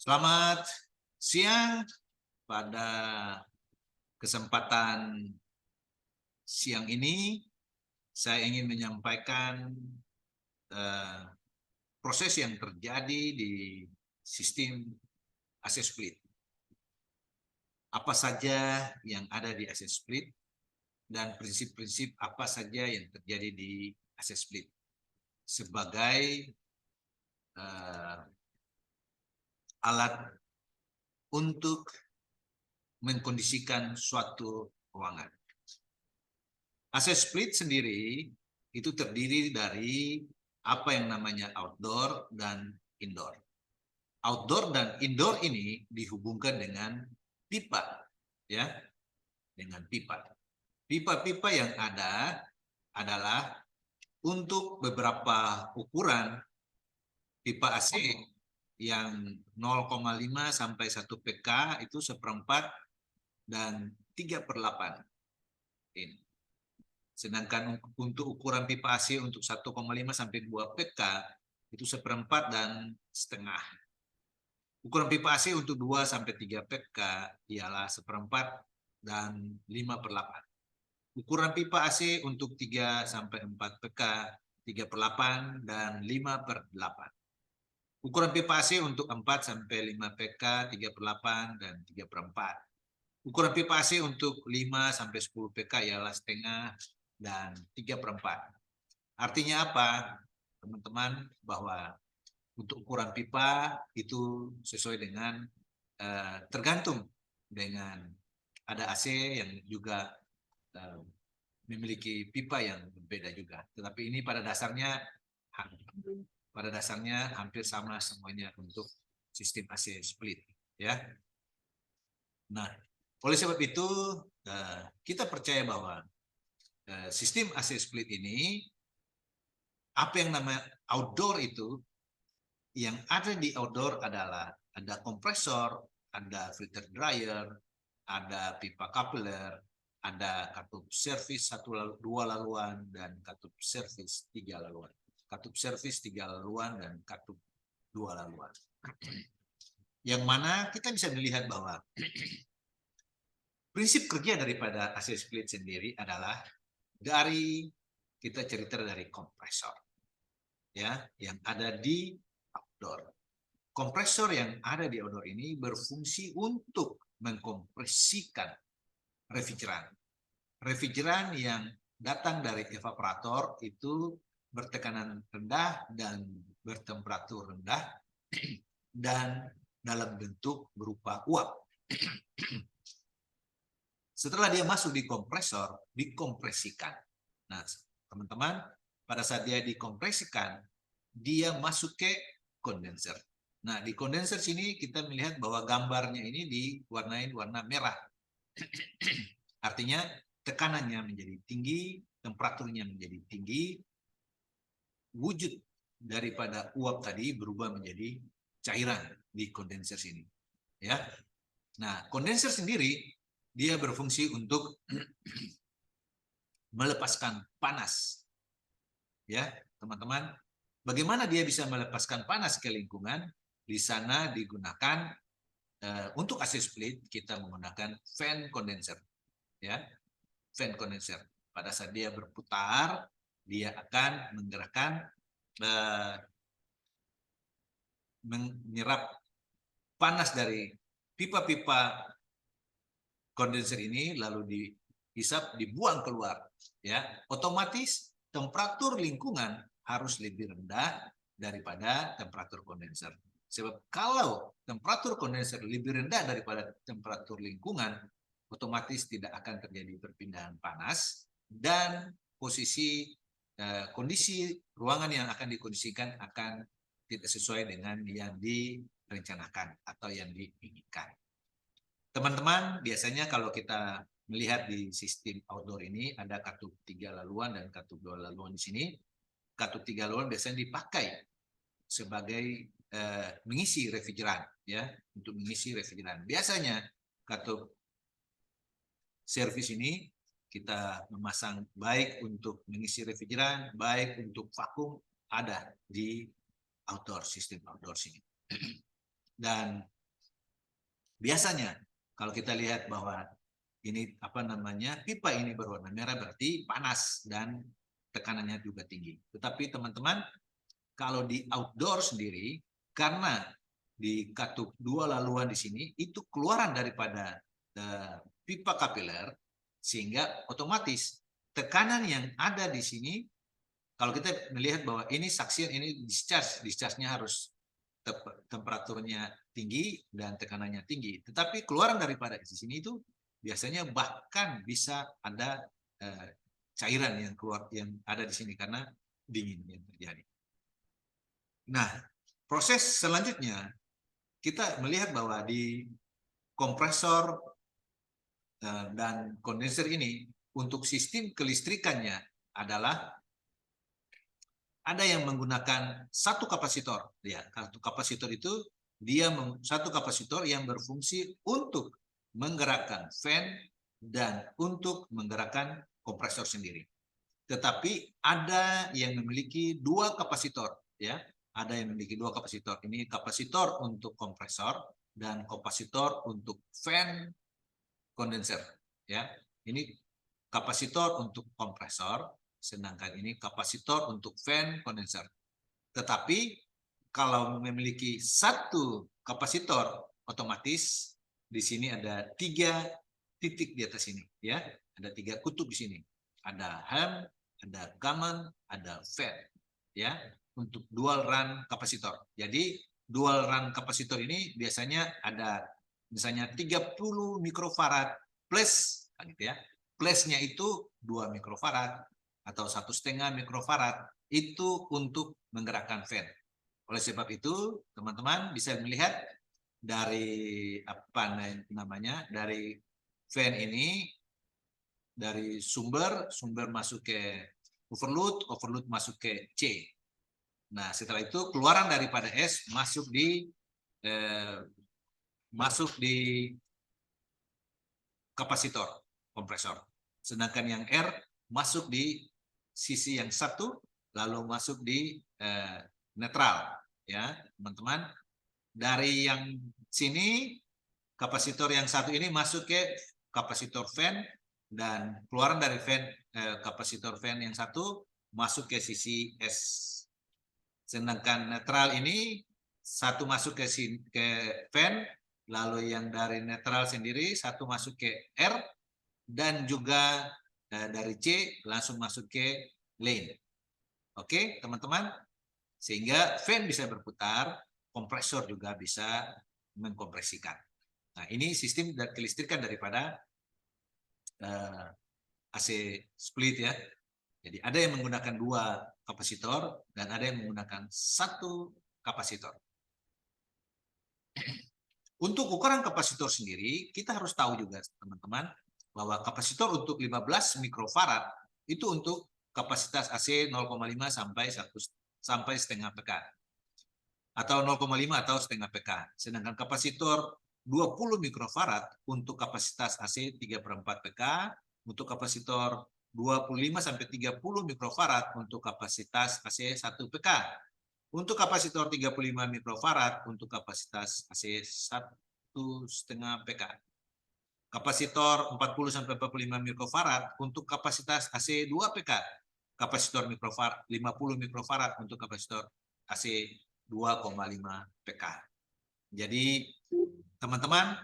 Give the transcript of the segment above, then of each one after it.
Selamat siang. Pada kesempatan siang ini, saya ingin menyampaikan eh, proses yang terjadi di sistem AC split. Apa saja yang ada di AC split dan prinsip-prinsip apa saja yang terjadi di AC split sebagai alat untuk mengkondisikan suatu ruangan. AC split sendiri itu terdiri dari apa yang namanya outdoor dan indoor. Outdoor dan indoor ini dihubungkan dengan pipa, ya, dengan pipa. Pipa-pipa yang ada adalah untuk beberapa ukuran pipa AC yang 0,5 sampai 1 PK itu seperempat dan 3/8 ini. Sedangkan untuk ukuran pipa AC untuk 1,5 sampai 2 PK itu seperempat dan setengah. Ukuran pipa AC untuk 2 sampai 3 PK ialah seperempat dan 5/8. Ukuran pipa AC untuk 3 sampai 4 PK 3/8 dan 5/8. Ukuran pipa AC untuk 4 sampai 5 PK 3/8 dan 3/4. Ukuran pipa AC untuk 5 sampai 10 PK ialah setengah dan 3/4. Artinya apa, teman-teman? Bahwa untuk ukuran pipa itu sesuai dengan tergantung dengan ada AC yang juga memiliki pipa yang berbeda juga. Tetapi ini pada dasarnya hampir sama semuanya untuk sistem AC split, ya. Nah, oleh sebab itu kita percaya bahwa sistem AC split ini, apa yang namanya outdoor itu, yang ada di outdoor adalah ada kompresor, ada filter dryer, ada pipa coupler, ada katup servis 2 laluan dan katup servis 3 laluan. Katup servis 3 laluan dan katup 2 laluan. Yang mana kita bisa melihat bahwa prinsip kerja daripada AC split sendiri adalah dari kita cerita dari kompresor, ya, yang ada di outdoor. Kompresor yang ada di outdoor ini berfungsi untuk mengkompresikan refrigeran. Refrigeran yang datang dari evaporator itu bertekanan rendah dan bertemperatur rendah dan dalam bentuk berupa uap. Setelah dia masuk di kompresor, dikompresikan. Nah, teman-teman, pada saat dia dikompresikan, dia masuk ke kondenser. Nah, di kondenser sini kita melihat bahwa gambarnya ini diwarnai warna merah. Artinya tekanannya menjadi tinggi, temperaturnya menjadi tinggi, wujud daripada uap tadi berubah menjadi cairan di kondenser sini. Ya. Nah, kondenser sendiri dia berfungsi untuk melepaskan panas. Ya, teman-teman, bagaimana dia bisa melepaskan panas ke lingkungan? Di sana digunakan untuk AC split kita menggunakan fan condenser, ya, fan condenser. Pada saat dia berputar, dia akan menggerakkan menyerap panas dari pipa-pipa kondenser ini lalu dihisap, dibuang keluar, ya. Otomatis temperatur lingkungan harus lebih rendah daripada temperatur kondenser. Sebab kalau temperatur kondenser lebih rendah daripada temperatur lingkungan, otomatis tidak akan terjadi perpindahan panas dan kondisi ruangan yang akan dikondisikan akan tidak sesuai dengan yang direncanakan atau yang diinginkan. Teman-teman, biasanya kalau kita melihat di sistem outdoor ini ada katup 3 laluan dan katup 2 laluan di sini. Katup 3 laluan biasanya dipakai sebagai mengisi refrigeran, ya, untuk mengisi refrigeran. Biasanya katup servis ini kita memasang baik untuk mengisi refrigeran, baik untuk vakum ada di outdoor, sistem outdoor sini. Dan Biasanya kalau kita lihat bahwa ini pipa ini berwarna merah berarti panas dan tekanannya juga tinggi. Tetapi teman-teman, kalau di outdoor sendiri, karena di katup dua laluan di sini itu keluaran daripada pipa kapiler, sehingga otomatis tekanan yang ada di sini, kalau kita melihat bahwa ini saksian, ini discharge-nya harus temperaturnya tinggi dan tekanannya tinggi. Tetapi keluaran daripada di sini itu biasanya bahkan bisa ada cairan yang keluar yang ada di sini karena dingin yang terjadi. Nah, proses selanjutnya kita melihat bahwa di kompresor dan kondenser ini untuk sistem kelistrikannya adalah ada yang menggunakan satu kapasitor. Ya, satu kapasitor itu satu kapasitor yang berfungsi untuk menggerakkan fan dan untuk menggerakkan kompresor sendiri. Tetapi ada yang memiliki dua kapasitor, ya. Ada yang memiliki dua kapasitor. Ini kapasitor untuk kompresor dan kapasitor untuk fan kondenser, ya. Ini kapasitor untuk kompresor, sedangkan ini kapasitor untuk fan kondenser. Tetapi kalau memiliki satu kapasitor, otomatis di sini ada 3 titik di atas ini, ya. Ada 3 kutub di sini. Ada ham, ada common, ada fan, ya. Untuk dual run kapasitor. Jadi dual run kapasitor ini biasanya ada misalnya 30 mikrofarad plus, gitu ya. Plusnya itu 2 mikrofarad atau 1,5 mikrofarad itu untuk menggerakkan fan. Oleh sebab itu, teman-teman bisa melihat dari dari fan ini, dari sumber masuk ke overload masuk ke C. Nah, setelah itu keluaran daripada S masuk di kapasitor kompresor. Sedangkan yang R masuk di sisi yang satu, lalu masuk di netral, ya teman-teman. Dari yang sini kapasitor yang satu ini masuk ke kapasitor fan dan keluaran dari kapasitor fan yang satu masuk ke sisi S. Sedangkan netral ini satu masuk ke fan, lalu yang dari netral sendiri satu masuk ke R dan juga dari C langsung masuk ke lane. Oke, teman-teman. Sehingga fan bisa berputar, kompresor juga bisa mengkompresikan. Nah, ini sistem kelistrikan daripada AC split, ya. Jadi ada yang menggunakan 2 kapasitor dan ada yang menggunakan 1 kapasitor. Untuk ukuran kapasitor sendiri, kita harus tahu juga, teman-teman, bahwa kapasitor untuk 15 mikrofarad itu untuk kapasitas AC 0,5 sampai setengah PK. Atau 0,5 atau setengah PK. Sedangkan kapasitor 20 mikrofarad untuk kapasitas AC 3/4 PK, untuk kapasitor 25 sampai 30 mikrofarad untuk kapasitas AC 1 PK. Untuk kapasitor 35 mikrofarad untuk kapasitas AC 1,5 PK. Kapasitor 40 sampai 45 mikrofarad untuk kapasitas AC 2 PK. Kapasitor 50 mikrofarad untuk kapasitor AC 2,5 PK. Jadi teman-teman,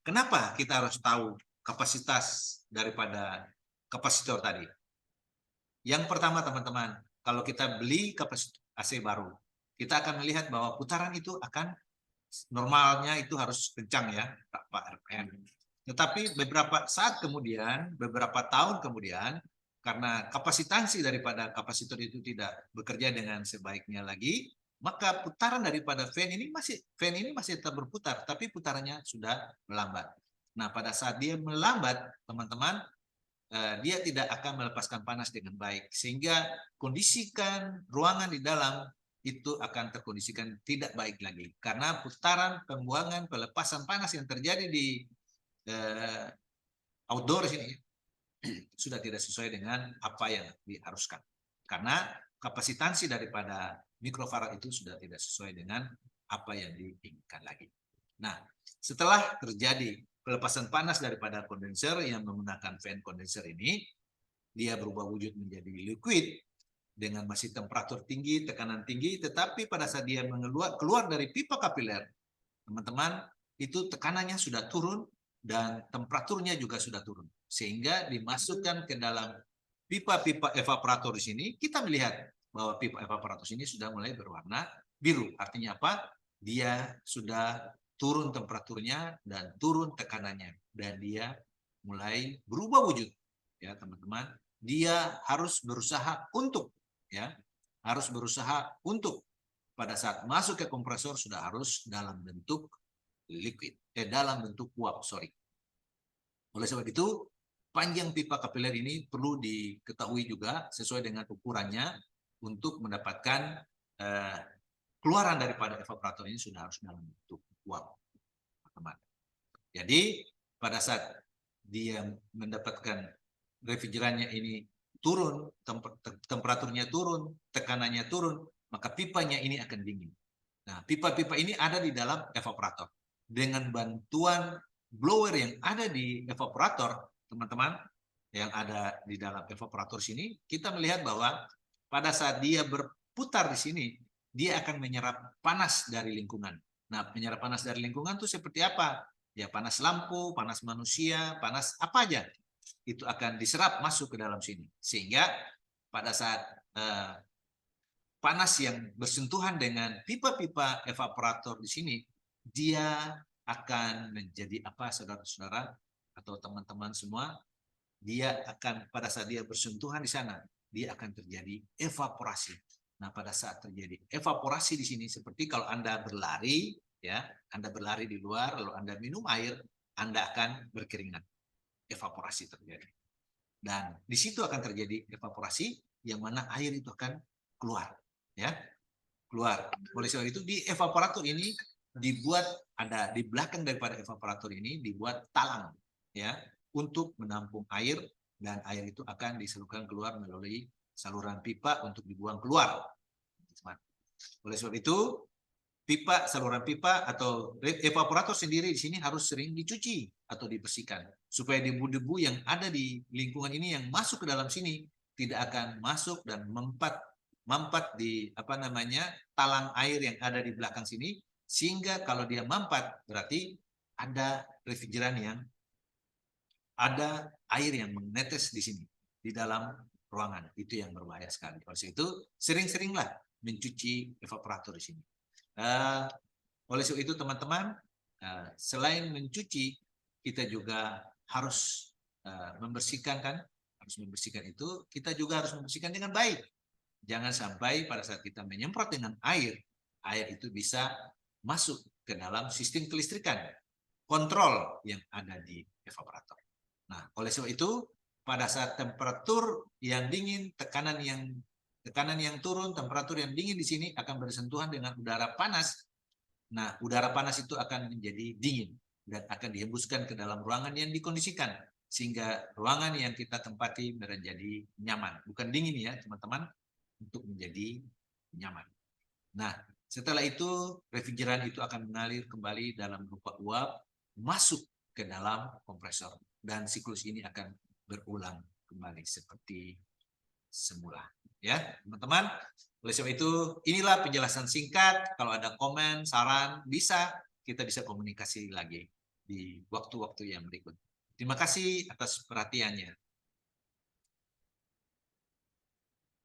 kenapa kita harus tahu kapasitas daripada kapasitor tadi? Yang pertama, teman-teman, kalau kita beli kapasitor AC baru, kita akan melihat bahwa putaran itu akan normalnya itu harus kencang, ya, Pak RPM. Tetapi beberapa tahun kemudian, karena kapasitansi daripada kapasitor itu tidak bekerja dengan sebaiknya lagi, maka putaran daripada fan ini masih tetap berputar, tapi putarannya sudah melambat. Nah, pada saat dia melambat, teman-teman, dia tidak akan melepaskan panas dengan baik, sehingga kondisikan ruangan di dalam itu akan terkondisikan tidak baik lagi, karena putaran pembuangan pelepasan panas yang terjadi di outdoor sini sudah tidak sesuai dengan apa yang diharuskan, karena kapasitansi daripada mikrofarad itu sudah tidak sesuai dengan apa yang diinginkan lagi. Nah, setelah terjadi pelepasan panas daripada kondenser yang menggunakan fan kondenser ini, dia berubah wujud menjadi liquid dengan masih temperatur tinggi, tekanan tinggi, tetapi pada saat dia keluar dari pipa kapiler, teman-teman, itu tekanannya sudah turun dan temperaturnya juga sudah turun. Sehingga dimasukkan ke dalam pipa-pipa evaporator di sini, kita melihat bahwa pipa evaporator ini sudah mulai berwarna biru. Artinya apa? Dia sudah turun temperaturnya dan turun tekanannya. Dan dia mulai berubah wujud. Ya, teman-teman. Dia harus berusaha untuk, ya, harus berusaha untuk pada saat masuk ke kompresor sudah harus dalam bentuk liquid, dalam bentuk uap, sorry. Oleh sebab itu, panjang pipa kapiler ini perlu diketahui juga sesuai dengan ukurannya untuk mendapatkan keluaran daripada evaporator ini sudah harus dalam bentuk uap, teman-teman. Jadi, pada saat dia mendapatkan refrigerannya ini turun, temperaturnya turun, tekanannya turun, maka pipanya ini akan dingin. Nah, pipa-pipa ini ada di dalam evaporator. Dengan bantuan blower yang ada di evaporator, teman-teman, yang ada di dalam evaporator sini, kita melihat bahwa pada saat dia berputar di sini, dia akan menyerap panas dari lingkungan. Nah, menyerap panas dari lingkungan itu seperti apa? Ya, panas lampu, panas manusia, panas apa aja. Itu akan diserap masuk ke dalam sini. Sehingga pada saat panas yang bersentuhan dengan pipa-pipa evaporator di sini, dia akan menjadi apa, saudara-saudara atau teman-teman semua? Dia akan pada saat dia bersentuhan di sana, dia akan terjadi evaporasi. Nah, pada saat terjadi evaporasi di sini, seperti kalau Anda berlari, ya, Anda berlari di luar, lalu Anda minum air, Anda akan berkeringat. Evaporasi terjadi. Dan di situ akan terjadi evaporasi, yang mana air itu akan keluar, ya, keluar. Oleh sebab itu di evaporator ini dibuat, ada di belakang daripada evaporator ini dibuat talang, ya, untuk menampung air, dan air itu akan disalurkan keluar melalui saluran pipa untuk dibuang keluar. Oleh sebab itu pipa, saluran pipa atau evaporator sendiri di sini harus sering dicuci atau dibersihkan supaya debu-debu yang ada di lingkungan ini yang masuk ke dalam sini tidak akan masuk dan mampat di apa namanya talang air yang ada di belakang sini, sehingga kalau dia mampat berarti ada refrigeran yang ada air yang menetes di sini di dalam ruangan. Itu yang berbahaya sekali. Oleh itu sering-seringlah mencuci evaporator di sini. Oleh sebab itu teman-teman, selain mencuci, kita juga harus membersihkan, kan? Harus membersihkan itu, kita juga harus membersihkan dengan baik. Jangan sampai pada saat kita menyemprot dengan air, air itu bisa masuk ke dalam sistem kelistrikan, kontrol yang ada di evaporator. Nah, oleh sebab itu, pada saat temperatur yang dingin, tekanan yang turun, temperatur yang dingin di sini akan bersentuhan dengan udara panas. Nah, udara panas itu akan menjadi dingin dan akan dihembuskan ke dalam ruangan yang dikondisikan sehingga ruangan yang kita tempati menjadi nyaman. Bukan dingin ya, teman-teman, untuk menjadi nyaman. Nah, setelah itu refrigeran itu akan mengalir kembali dalam berupa uap masuk ke dalam kompresor dan siklus ini akan berulang kembali seperti semula. Ya, teman-teman. Oleh sebab itu, inilah penjelasan singkat. Kalau ada komen, saran, kita bisa komunikasi lagi di waktu-waktu yang berikut. Terima kasih atas perhatiannya.